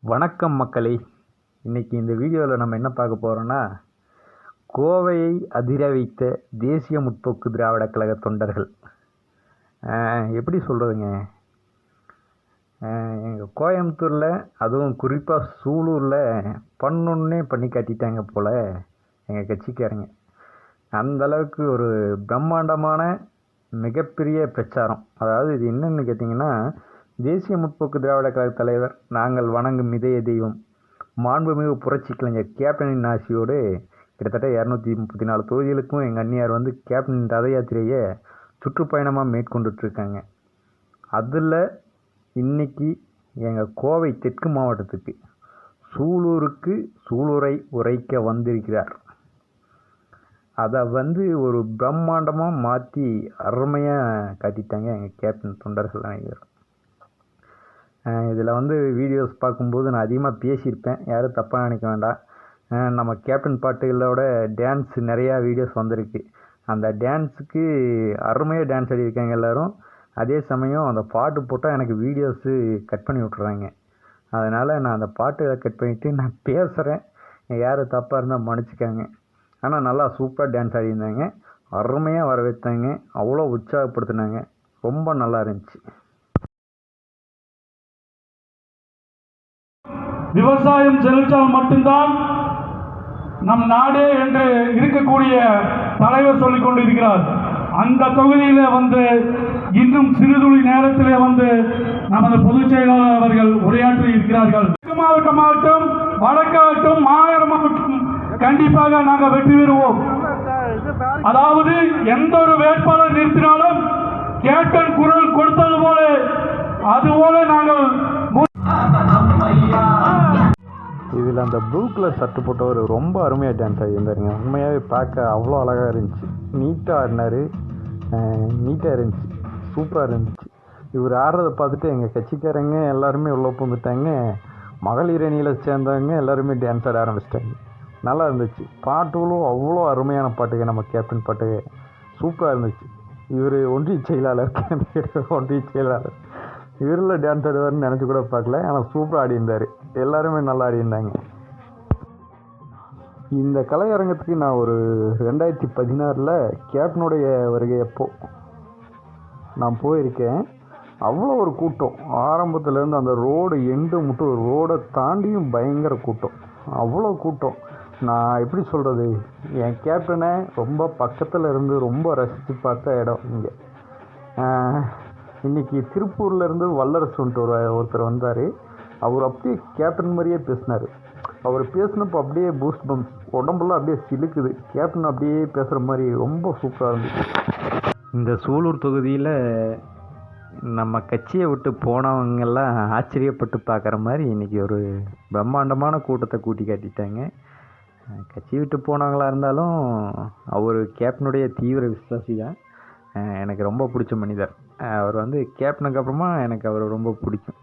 வணக்கம் மக்களே. இன்றைக்கி இந்த வீடியோவில் நம்ம என்ன பார்க்க போகிறோன்னா, கோவையை அதிர வைத்த தேசிய முற்போக்கு திராவிட கழக தொண்டர்கள். எப்படி சொல்கிறதுங்க, எங்கள் கோயம்புத்தூரில் அதுவும் குறிப்பாக சூலூரில் பண்ணொன்னே பண்ணி காட்டிட்டாங்க போல் எங்கள் கட்சிக்காரங்க. அந்தளவுக்கு ஒரு பிரம்மாண்டமான மிகப்பெரிய பிரச்சாரம். அதாவது இது என்னென்னு கேட்டிங்கன்னா, தேசிய முற்போக்கு திராவிட கழக தலைவர், நாங்கள் வணங்கும் இதய தெய்வம், மாண்புமிகு புரட்சி கலைஞர் கேப்டனின் ஆசியோடு கிட்டத்தட்ட 234 தொகுதிகளுக்கும் எங்கள் அண்ணியார் வந்து கேப்டனின் ரத யாத்திரையை சுற்றுப்பயணமாக மேற்கொண்டுட்ருக்காங்க. அதில் இன்னைக்கு எங்கள் கோவை தெற்கு மாவட்டத்துக்கு சூலூருக்கு சூலூரை உரைக்க வந்திருக்கிறார். அதை வந்து ஒரு பிரம்மாண்டமாக மாற்றி அருமையாக காட்டிட்டாங்க எங்கள் கேப்டன் தொண்டர்கள் அனைவரும். இதில் வந்து வீடியோஸ் பார்க்கும்போது நான் அதிகமாக பேசியிருப்பேன், யாரும் தப்பாக நினைக்க வேண்டாம். நம்ம கேப்டன் பாட்டுகளோட டான்ஸ் நிறையா வீடியோஸ் வந்திருக்கு. அந்த டான்ஸுக்கு அருமையாக டான்ஸ் ஆடியிருக்காங்க எல்லோரும். அதே சமயம் அந்த பாட்டு போட்டால் எனக்கு வீடியோஸு கட் பண்ணி விட்றாங்க. அதனால் நான் அந்த பாட்டுகளை கட் பண்ணிவிட்டு நான் பேசுகிறேன், யாரும் தப்பாக இருந்தால் மன்னிச்சிக்காங்க. ஆனால் நல்லா சூப்பராக டான்ஸ் ஆடியிருந்தாங்க, அருமையாக வரவேற்றாங்க, அவ்வளோ உற்சாகப்படுத்தினாங்க, ரொம்ப நல்லா இருந்துச்சு. விவசாயம் செழித்தால் மட்டும்தான் நம் நாடே என்று இருக்கக்கூடிய தலைவர் சொல்லிக் கொண்டிருக்கிறார். அந்த தொகுதியிலே வந்து இன்னும் சிறுதுளி நேரத்திலே வந்து நமது பொதுச் செயலாளர் அவர்கள் உரையாற்றி இருக்கிறார்கள். மாவட்டமாகட்டும், வடக்காகட்டும், மாநகர மாவட்டம் கண்டிப்பாக நாங்கள் வெற்றி பெறுவோம். அதாவது எந்த ஒரு வேட்பாளர் நிறுத்தினாலும் கேப்டன் குரல் கொடுத்தது போல அதுபோல நாங்கள் இதில் அந்த ப்ளூ கலர் ஷர்ட் போட்டவர் ரொம்ப அருமையாக டான்ஸ் ஆகியிருந்தாருங்க. உண்மையாகவே பார்க்க அவ்வளோ அழகாக இருந்துச்சு, நீட்டாக ஆடினார், நீட்டாக இருந்துச்சு, சூப்பராக இருந்துச்சு. இவர் ஆடுறதை பார்த்துட்டு எங்கள் கட்சிக்காரங்க எல்லாருமே உள்ளே வந்துட்டாங்க. மகளிர் அணியில் சேர்ந்தவங்க எல்லாருமே டான்ஸ் ஆட ஆரம்பிச்சிட்டாங்க. நல்லா இருந்துச்சு. பாட்டுகளும் அவ்வளோ அருமையான பாட்டுங்க, நம்ம கேப்டன் பாட்டு சூப்பராக இருந்துச்சு. இவர் ஒன்றிய செயலாளர், ஒன்றிய செயலாளர் இவரில் டான்ஸ் ஆடுவார்னு நினச்சி கூட பார்க்கல. ஆனால் சூப்பராக ஆடியிருந்தார், எல்லாருமே நல்லா ஆடியிருந்தாங்க. இந்த கலையரங்கத்துக்கு நான் ஒரு 2016 கேப்டனுடைய வருகை அப்போ நான் போயிருக்கேன். அவ்வளோ ஒரு கூட்டம், ஆரம்பத்துலேருந்து அந்த ரோடு எண்டு மட்டும், ரோடை தாண்டியும் பயங்கர கூட்டம், அவ்வளோ கூட்டம். நான் எப்படி சொல்கிறது, என் கேப்டனை ரொம்ப பக்கத்தில் இருந்து ரொம்ப ரசித்து பார்த்த இடம் இங்கே. இன்றைக்கி திருப்பூர்லேருந்து வல்லரசுன்ட்டு ஒருத்தர் வந்தார். அவர் அப்படியே கேப்டன் மாதிரியே பேசினார். அவர் பேசினப்போ அப்படியே பூஸ்ட் பம்ப்ஸ், உடம்புலாம் அப்படியே சிலுக்குது. கேப்டன் அப்படியே பேசுகிற மாதிரி ரொம்ப சூப்பராக இருந்துச்சு. இந்த சூலூர் தொகுதியில் நம்ம கட்சியை விட்டு போனவங்கெல்லாம் ஆச்சரியப்பட்டு பார்க்குற மாதிரி இன்றைக்கி ஒரு பிரம்மாண்டமான கூட்டத்தை கூட்டி காட்டிட்டாங்க. கட்சி விட்டு போனவங்களாக இருந்தாலும் அவர் கேப்டனுடைய தீவிர விசுவாசி தான். எனக்கு ரொம்ப பிடிச்ச மனிதர் அவர். வந்து கேப்டனுக்கு அப்புறமா எனக்கு அவர் ரொம்ப பிடிக்கும்.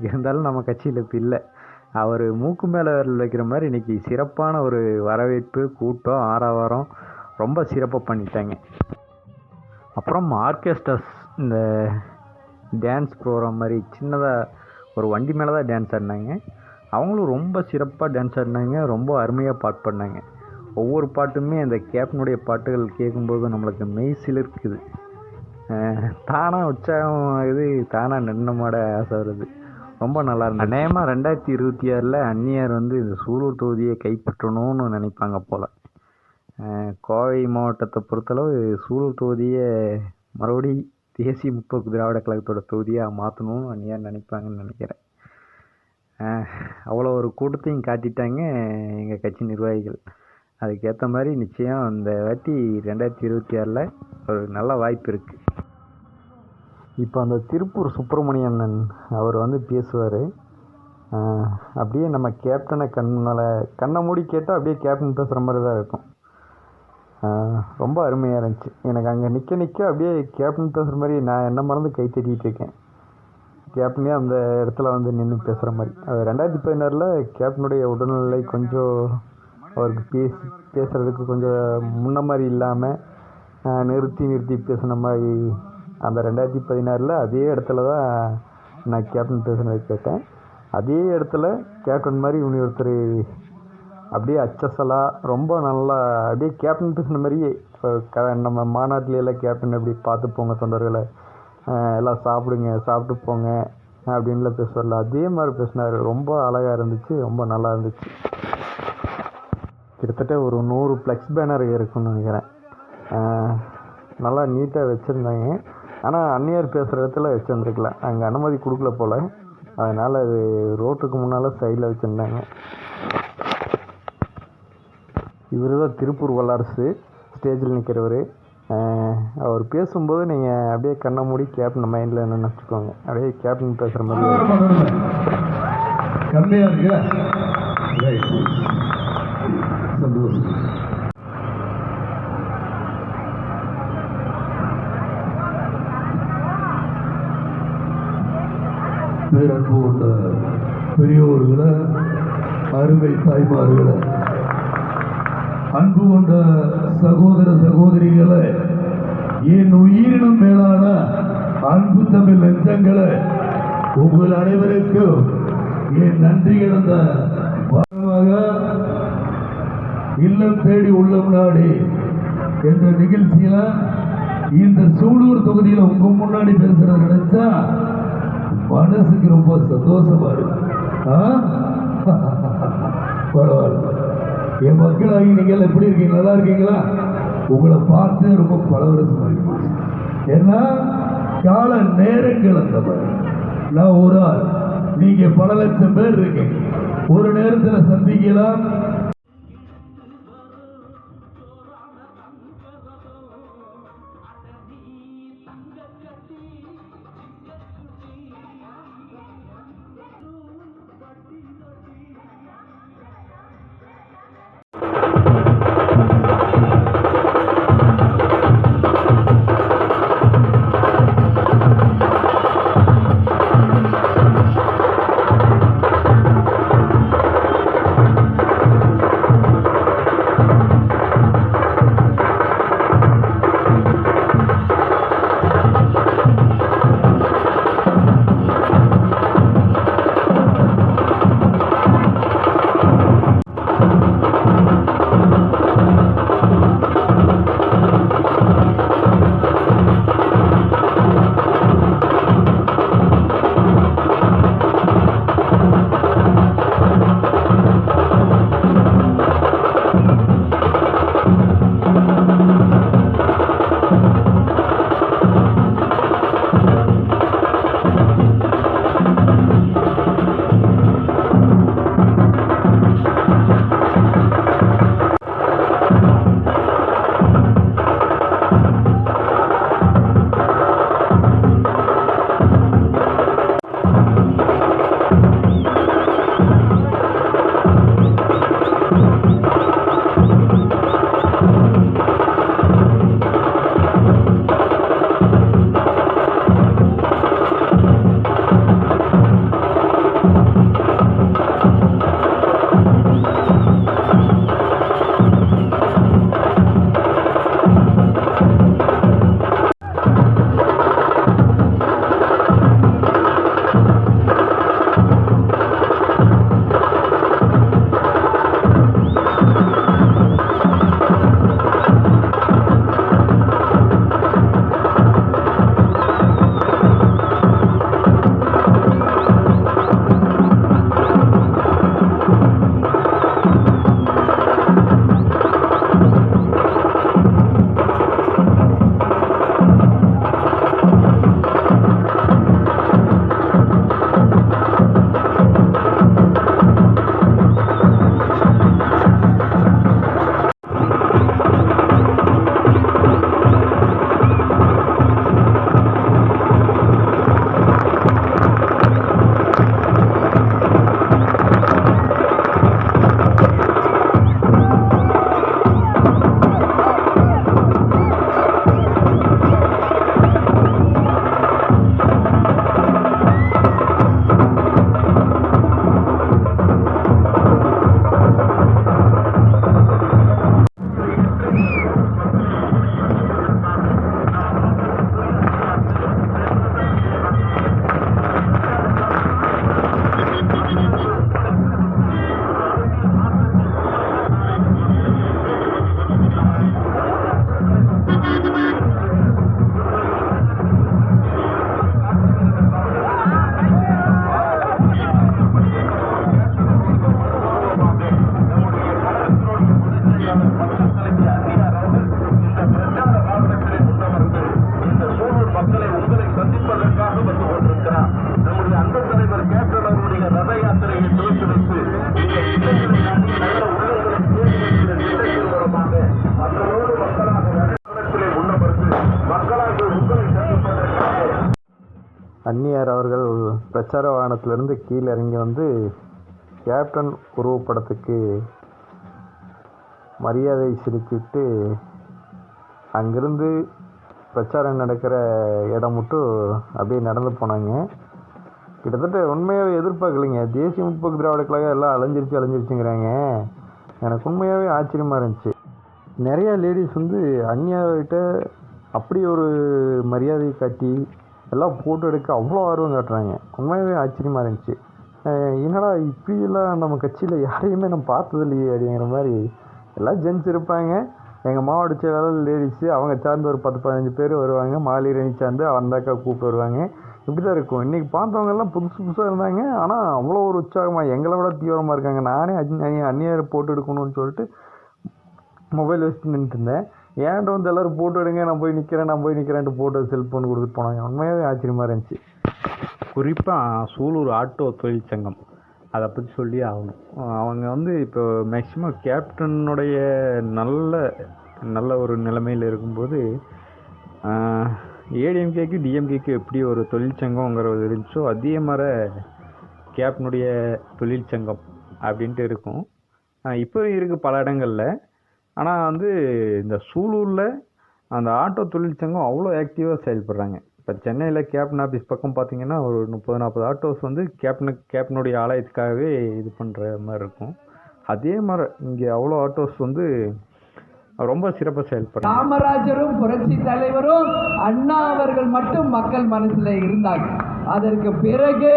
இருந்தாலும் நம்ம கட்சியில் இப்போ இல்லை. அவர் மூக்கு மேலே விரல் வைக்கிற மாதிரி இன்றைக்கி சிறப்பான ஒரு வரவேற்பு, கூட்டம், ஆரவாரம் ரொம்ப சிறப்பாக பண்ணிட்டாங்க. அப்புறம் ஆர்கெஸ்ட்ராஸ் இந்த டான்ஸ் ப்ரோக்ராம் மாதிரி சின்னதாக ஒரு வண்டி மேலே தான் டான்ஸ் ஆடினாங்க. அவங்களும் ரொம்ப சிறப்பாக டான்ஸ் ஆடினாங்க, ரொம்ப அருமையாக பாட்டு பாடினாங்க. ஒவ்வொரு பாட்டுமே அந்த கேப்டனுடைய பாட்டுகள் கேட்கும்போது நம்மளுக்கு மெய் சிலிர்க்குது, தானாக உற்சாகம் ஆகுது, தானாக நின்னமாட ஆசை வருது. ரொம்ப நல்லா இருந்தது. அநேகமாக 2026 அந்நியார் வந்து இந்த சூலூர் தொகுதியை கைப்பற்றணும்னு நினைப்பாங்க போல். கோவை மாவட்டத்தை பொறுத்தளவு சூலூர் தொகுதியை மறுபடி தேசிய முற்போக்கு திராவிட கழகத்தோட தொகுதியாக மாற்றணும்னு அந்நியார் நினைப்பாங்கன்னு நினைக்கிறேன். அவ்வளோ ஒரு கூட்டத்தையும் காட்டிட்டாங்க எங்கள் கட்சி நிர்வாகிகள். அதுக்கேற்ற மாதிரி நிச்சயம் இந்த வாட்டி 2026 ஒரு நல்ல வாய்ப்பு இருக்குது. இப்போ அந்த திருப்பூர் சுப்பிரமணியன் அவர் வந்து பேசுவார். அப்படியே நம்ம கேப்டனை கண்ணை மூடி கேட்டால் அப்படியே கேப்டன் பேசுகிற மாதிரி தான் இருக்கும். ரொம்ப அருமையாக இருந்துச்சு. எனக்கு அங்கே நிற்க அப்படியே கேப்டன் பேசுகிற மாதிரி நான் என்ன மறந்து கை தட்டிகிட்டு இருக்கேன். கேப்டனே அந்த இடத்துல வந்து நின்று பேசுகிற மாதிரி. அது 2016 கேப்டனுடைய உடல்நிலை கொஞ்சம் அவருக்கு பேசுகிறதுக்கு கொஞ்சம் முன்ன மாதிரி இல்லாமல் நிறுத்தி பேசின மாதிரி அந்த 2016 அதே இடத்துல தான் நான் கேப்டன் பேசுனதை கேட்டேன். அதே இடத்துல கேப்டன் மாதிரி இவனி ஒருத்தர் அப்படியே அச்சசலாக ரொம்ப நல்லா அப்படியே கேப்டன் பேசின மாதிரியே நம்ம மாநாட்டிலெல்லாம் கேப்டன் எப்படி பார்த்து போங்க தொண்டர்களை, எல்லாம் சாப்பிடுங்க, சாப்பிட்டு போங்க அப்படின்லாம் பேசுவார்ல, அதே மாதிரி பேசினார். ரொம்ப அழகாக இருந்துச்சு, ரொம்ப நல்லா இருந்துச்சு. கிட்டத்தட்ட ஒரு 100 ஃப்ளெக்ஸ் பேனர் இருக்குன்னு நினைக்கிறேன். நல்லா நீட்டாக வச்சுருந்தாங்க. ஆனால் அந்நியார் பேசுகிற இடத்துல வச்சுருந்துருக்கலாம், அங்கே அனுமதி கொடுக்கல போல், அதனால் அது ரோட்டுக்கு முன்னால் சைடில் வச்சுருந்தாங்க. இவர் தான் திருப்பூர் வல்லரசு ஸ்டேஜில் நிற்கிறவர். அவர் பேசும்போது நீங்கள் அப்படியே கண்ணை மூடி கேப்டன் மைண்டில் என்ன நினச்சிக்கோங்க, அப்படியே கேப்டன் பேசுகிற மாதிரி. கம்மியாக இருக்கு, சந்தோஷம். பேரன்பு உள்ள பெரியோர்களை, அருமை தாய்மார்களை, அன்பு கொண்ட சகோதர சகோதரிகளை, என் உயிரினும் மேலான அன்பு தமிழ் நெஞ்சங்களை, உங்கள் அனைவருக்கும் என் நன்றி கிடந்த இல்லம் தேடி உள்ளம் நாடி என்ற நிகழ்ச்சியில இந்த சூலூர் தொகுதியில் உங்க முன்னாடி பேசுறது நினைச்சா மனசுக்கு ரொம்ப சந்தோஷமா இருக்கு. பரவாயில்ல, என் மக்களாகி நீங்கள் எப்படி இருக்கீங்க, நல்லா இருக்கீங்களா? உங்களை பார்த்து ரொம்ப பல வருஷம் ஆகிடுச்சு. ஏன்னா கால நேரங்கள் அந்த மாதிரி. நான் ஒரு ஆள், நீங்க பல லட்சம் பேர் இருக்கீங்க, ஒரு நேரத்தில் சந்திக்கலாம். அந்நியார் அவர்கள் பிரச்சார வாகனத்திலிருந்து கீழே இறங்கி வந்து கேப்டன் உருவப்படத்துக்கு மரியாதை செலுத்திட்டு அங்கிருந்து பிரச்சாரம் நடக்கிற இடம் மட்டும் அப்படியே நடந்து போனாங்க. கிட்டத்தட்ட உண்மையாகவே எதிர்பார்க்கலைங்க. தேசிய முற்போக்கு திராவிட கழகம் எல்லாம் அலைஞ்சிருச்சுங்கிறாங்க. எனக்கு உண்மையாகவே ஆச்சரியமாக இருந்துச்சு. நிறையா லேடிஸ் வந்து அந்நியார்கிட்ட அப்படி ஒரு மரியாதை காட்டி எல்லாம் ஃபோட்டோ எடுக்க அவ்வளோ ஆர்வம் காட்டுறாங்க. உண்மையாகவே ஆச்சரியமாக இருந்துச்சு. என்னடா இப்படியெல்லாம் நம்ம கட்சியில் யாரையுமே நம்ம பார்த்தது இல்லையே அப்படிங்கிற மாதிரி. எல்லாம் ஜென்ஸ் இருப்பாங்க. எங்கள் மாவட்ட செயலாளர் லேடிஸு, அவங்க சார்ந்து ஒரு 10-15 பேர் வருவாங்க. மகளிர் அணி சார்ந்து அந்த அக்கா கூப்பிட்டு வருவாங்க. இப்படி தான் இருக்கும். இன்றைக்கி பார்த்தவங்கெல்லாம் புதுசாக இருந்தாங்க. ஆனால் அவ்வளோ ஒரு உற்சாகமாக எங்களை விட தீவிரமாக இருக்காங்க. நானே அந்நியாரை போட்டு எடுக்கணும்னு சொல்லிட்டு மொபைல் வச்சுட்டு நின்றுட்டு இருந்தேன். ஏன்ட்டு வந்து எல்லோரும் போட்டோ எடுங்க, நான் போய் நிற்கிறேன்ட்டு போட்டோ செல்ஃபோன் கொடுத்துட்டு போனாங்க. உண்மையாகவே ஆச்சரியமாக இருந்துச்சு. குறிப்பாக சூலூர் ஆட்டோ தொழிற்சங்கம், அதை பற்றி சொல்லி ஆகணும். அவங்க வந்து இப்போ மேக்சிமம் கேப்டனுடைய நல்ல ஒரு நிலைமையில் இருக்கும்போது ஏடிஎம்கேக்கு டிஎம்கேக்கு எப்படி ஒரு தொழிற்சங்கங்கிறது இருந்துச்சோ அதே மாதிரி கேப்டனுடைய தொழிற்சங்கம் அப்படின்ட்டு இருக்கும். இப்போ இருக்குது பல இடங்களில். ஆனால் வந்து இந்த சூலூரில் அந்த ஆட்டோ தொழிற்சங்கம் அவ்வளோ ஆக்டிவாக செயல்படுறாங்க. இப்போ சென்னையில் கேப்டன் ஆஃபீஸ் பக்கம் பார்த்திங்கன்னா ஒரு 30-40 ஆட்டோஸ் வந்து கேப்டனுடைய ஆலயத்துக்காகவே இது பண்ணுற மாதிரி இருக்கும். அதே மாதிரி இங்கே அவ்வளோ ஆட்டோஸ் வந்து ரொம்ப சிறப்பாக செயல்படுறாங்க. காமராஜரும் புரட்சி தலைவரும் அண்ணா அவர்கள் மட்டும் மக்கள் மனசில் இருந்தாங்க. அதற்கு பிறகு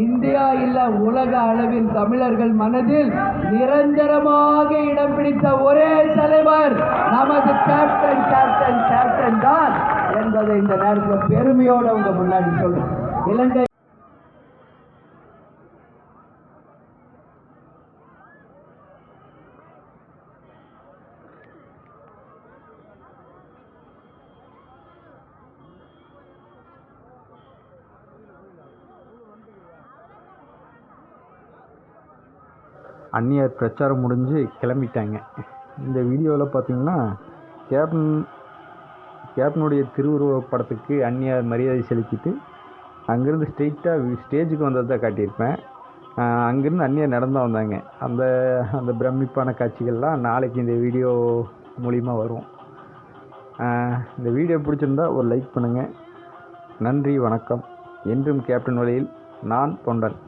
இந்தியா இல்ல உலக அளவில் தமிழர்கள் மனதில் நிரந்தரமாக இடம் பிடித்த ஒரே தலைவர் நமது கேப்டன் கேப்டன் கேப்டன் தான் என்பதை இந்த நேரத்தில் பெருமையோடு உங்க முன்னாடி சொல்றேன். இலங்கை அந்நியார் பிரச்சாரம் முடிஞ்சு கிளம்பிட்டாங்க. இந்த வீடியோவில் பார்த்திங்கன்னா கேப்டனுடைய திருவுருவ படத்துக்கு அந்நியார் மரியாதை செலுத்திட்டு அங்கேருந்து ஸ்ட்ரெயிட்டாக ஸ்டேஜுக்கு வந்ததை தான் காட்டியிருப்பேன். அங்கேருந்து அந்நியார் நடந்து வந்தாங்க. அந்த பிரமிப்பான காட்சிகள்லாம் நாளைக்கு இந்த வீடியோ மூலிமா வரும். இந்த வீடியோ பிடிச்சிருந்தா ஒரு லைக் பண்ணுங்கள். நன்றி, வணக்கம். என்றும் கேப்டன் வழியில் நான் தொண்டன்.